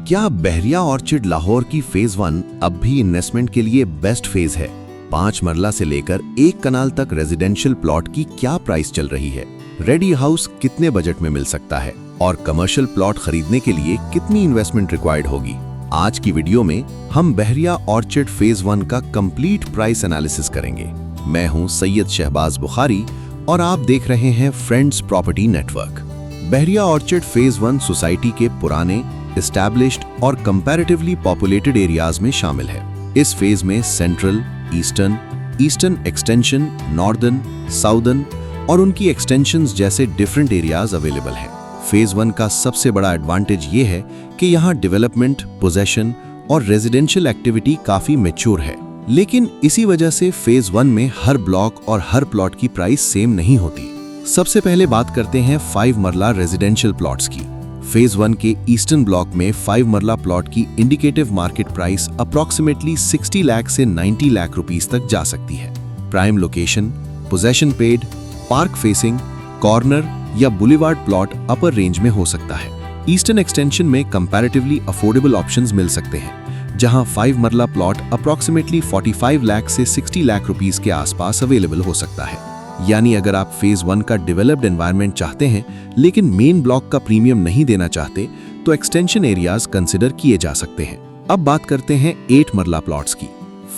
क्या बहरिया ऑर्चिड लाहौर की फेज 1 अब भी इन्वेस्टमेंट के लिए बेस्ट फेज है? 5 मरला से लेकर 1 कनाल तक रेजिडेंशियल प्लॉट की क्या प्राइस चल रही है? रेडी हाउस कितने बजट में मिल सकता है और कमर्शियल प्लॉट खरीदने के लिए कितनी इन्वेस्टमेंट रिक्वायर्ड होगी? आज की वीडियो में हम बहरिया ऑर्चिड फेज 1 का कंप्लीट प्राइस एनालिसिस करेंगे। मैं हूं सैयद शहबाज बुखारी और आप देख रहे हैं फ्रेंड्स प्रॉपर्टी नेटवर्क। बहरिया ऑर्चिड फेज 1 सोसाइटी के पुराने, एस्टैब्लिश्ड और कंपैरेटिवली पॉपुलेटेड एरियाज में शामिल है। इस फेज में central, eastern extension, northern, southern और उनकी एक्सटेंशंस जैसे डिफरेंट एरियाज अवेलेबल हैं। फेज 1 का सबसे बड़ा एडवांटेज ये है कि यहाँ डेवलपमेंट, पोजेशन और रेजिडेंशियल एक्टिविटी काफी मैच्योर है। लेकिन इसी वजह से फेज 1 में हर ब्लॉक और हर प्लॉट की प्राइस सेम नहीं होती। सबसे पहले बात करते हैं 5 मरला रेजिडेंशियल प्लॉट्स की। फेज 1 के ईस्टर्न ब्लॉक में 5 मरला प्लॉट की indicative market price approximately 60 lakh से 90 लाख रुपीस तक जा सकती है। Prime location, possession paid, park facing, corner या बुलेवार्ड प्लॉट अपर रेंज में हो सकता है। ईस्टर्न एक्सटेंशन में कंपैरेटिवली अफोर्डेबल ऑप्शंस मिल सकते हैं, जहां 5 मरला प्लॉट अप्रॉक्सीमेटली 45 लाख से 60 लाख रुपीस के आसपास अवेलेबल हो सकता है। यानी अगर आप फेज 1 का डेवलप्ड एनवायरनमेंट चाहते हैं लेकिन मेन ब्लॉक का प्रीमियम नहीं देना चाहते तो एक्सटेंशन एरियाज कंसिडर किए जा सकते हैं। अब बात करते हैं 8 मरला प्लॉट्स की।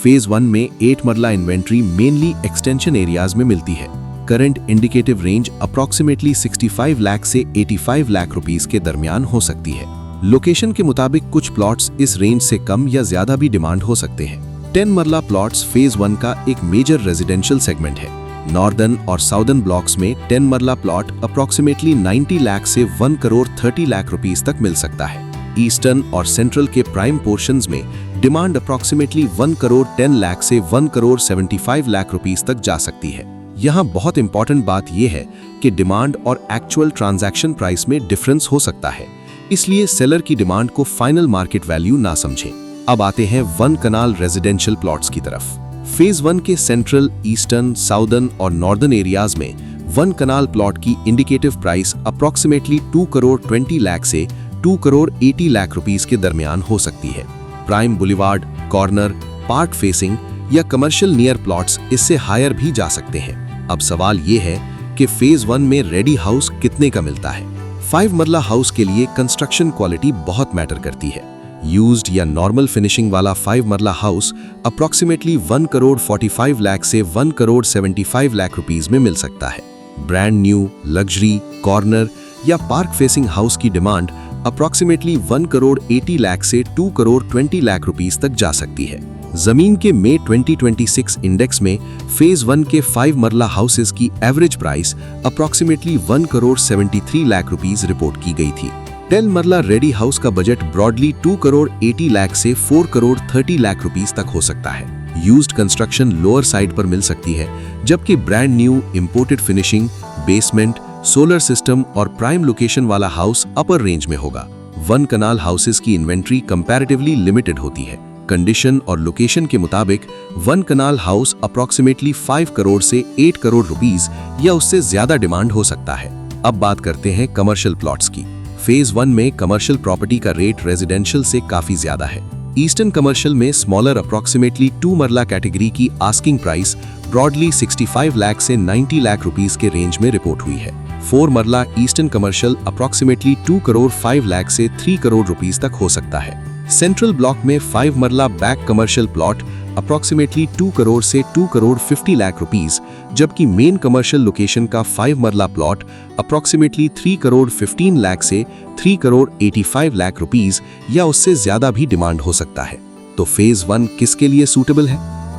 फेज 1 में 8 मरला इन्वेंट्री मेनली एक्सटेंशन एरियाज में मिलती है। Current indicative range approximately 65 lakh से 85 लाख रुपीस के दरमियान हो सकती है। लोकेशन के मुताबिक कुछ प्लॉट्स इस रेंज से कम या ज्यादा भी डिमांड हो सकते हैं। 10 मरला प्लॉट्स फेज 1 का एक मेजर रेजिडेंशियल सेगमेंट है। नॉर्दर्न और साउदर्न ब्लॉक्स में 10 मरला प्लॉट अप्रॉक्सीमेटली 90 लाख से 1 करोड़ 30 लाख रुपीस तक मिल सकता है। ईस्टर्न और सेंट्रल के प्राइम पोर्शंस में डिमांड अप्रॉक्सीमेटली 1 करोड़ 10 लाख से 1 करोड़ 75 लाख रुपीस तक जा सकती है। यहाँ बहुत इंपॉर्टेंट बात यह है कि डिमांड और एक्चुअल ट्रांजैक्शन प्राइस में डिफरेंस हो सकता है, इसलिए सेलर की डिमांड को फाइनल मार्केट वैल्यू ना समझें। अब आते हैं 1 कनाल रेजिडेंशियल प्लॉट्स की तरफ। फेज 1 के सेंट्रल, ईस्टर्न, साउदर्न और नॉर्दर्न एरियाज में 1 कनाल प्लॉट की indicative price approximately 2 crore 20 lakh से 2 करोड़ 80 लाख रुपीस के दरमियान हो सकती है। Prime boulevard, corner, park facing या कमर्शियल नियर प्लॉट्स इससे हायर भी जा सकते हैं। अब सवाल ये है कि फेज 1 में रेडी हाउस कितने का मिलता है? 5 मरला हाउस के लिए कंस्ट्रक्शन क्वालिटी बहुत मैटर करती है। यूज्ड या नॉर्मल फिनिशिंग वाला 5 मरला हाउस अप्रॉक्सीमेटली 1 करोड़ 45 लाख से 1 करोड़ 75 लाख रुपीस में मिल सकता है। ब्रांड न्यू, लग्जरी, कॉर्नर या पार्क फेसिंग हाउस की डिमांड अप्रॉक्सीमेटली 1 करोड़ 80 लाख से 2 करोड़ 20 लाख रुपीस तक जा सकती है। जमीन के मई 2026 इंडेक्स में फेज 1 के 5 मरला हाउसेस की average price approximately 1 crore 73 lakh rupees report की गई थी। 10 मरला रेडी हाउस का बजट ब्रॉडली 2 करोड़ 80 लाख से 4 करोड़ 30 लाख रुपीस तक हो सकता है। यूज्ड कंस्ट्रक्शन लोअर साइड पर मिल सकती है, जबकि brand new, imported finishing, basement, solar system और प्राइम लोकेशन वाला हाउस अपर रेंज में होगा। 1 कनाल हाउसेस की इन्वेंट्री कंपैरेटिवली लिमिटेड होती है। कंडीशन और लोकेशन के मुताबिक 1 कनाल हाउस अप्रॉक्सीमेटली 5 करोड़ से 8 करोड़ रुपीस या उससे ज्यादा डिमांड हो सकता है। अब बात करते हैं कमर्शियल प्लॉट्स की। फेज 1 में कमर्शियल प्रॉपर्टी का रेट रेजिडेंशियल से काफी ज्यादा है। ईस्टर्न कमर्शियल में स्मॉलर अप्रॉक्सीमेटली 2 मरला कैटेगरी की आस्किंग प्राइस ब्रॉडली 65 लाख से 90 लाख रुपीस के रेंज में रिपोर्ट हुई है। 4 मरला eastern commercial approximately 2 crore 5 lakh से 3 करोड़ रुपीस तक हो सकता है। सेंट्रल ब्लॉक में 5 मरला back commercial plot approximately 2 crore से 2 करोड़ 50 लाख रुपीस, जबकि मेन कमर्शियल लोकेशन का 5 मरला प्लॉट अप्रॉक्सीमेटली 3 करोड़ 15 लाख से 3 करोड़ 85 लाख रुपीस या उससे ज्यादा भी डिमांड हो सकता है। तो फेज 1 किसके लिए सूटेबल है?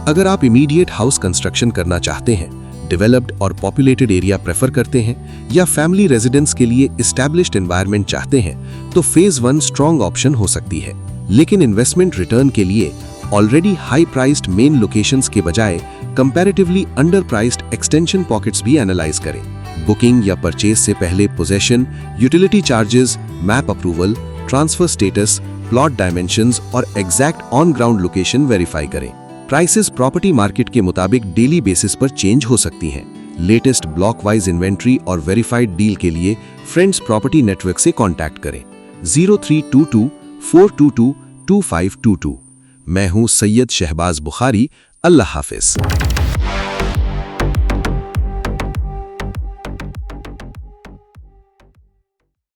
अगर आप इमीडिएट हाउस कंस्ट्रक्शन करना चाहते हैं, डेवलप्ड और पॉपुलेटेड एरिया प्रेफर करते हैं या फैमिली रेजिडेंस के लिए एस्टैब्लिश्ड एनवायरनमेंट चाहते हैं तो फेज 1 स्ट्रॉन्ग ऑप्शन हो सकती है। लेकिन इन्वेस्टमेंट रिटर्न के लिए already high priced main locations के बजाय comparatively under priced extension pockets भी एनालाइज करें। बुकिंग या परचेज से पहले possession, utility charges, map approval, transfer status, plot dimensions और exact on ground location verify करें। प्राइसेस प्रॉपर्टी मार्केट के मुताबिक डेली बेसिस पर चेंज हो सकती हैं। लेटेस्ट ब्लॉक वाइज इन्वेंट्री और वेरीफाइड डील के लिए फ्रेंड्स प्रॉपर्टी नेटवर्क से कॉन्टैक्ट करें। 0322 4222522। मैं हूं सैयद शहबाज बुखारी। अल्लाह हाफिज।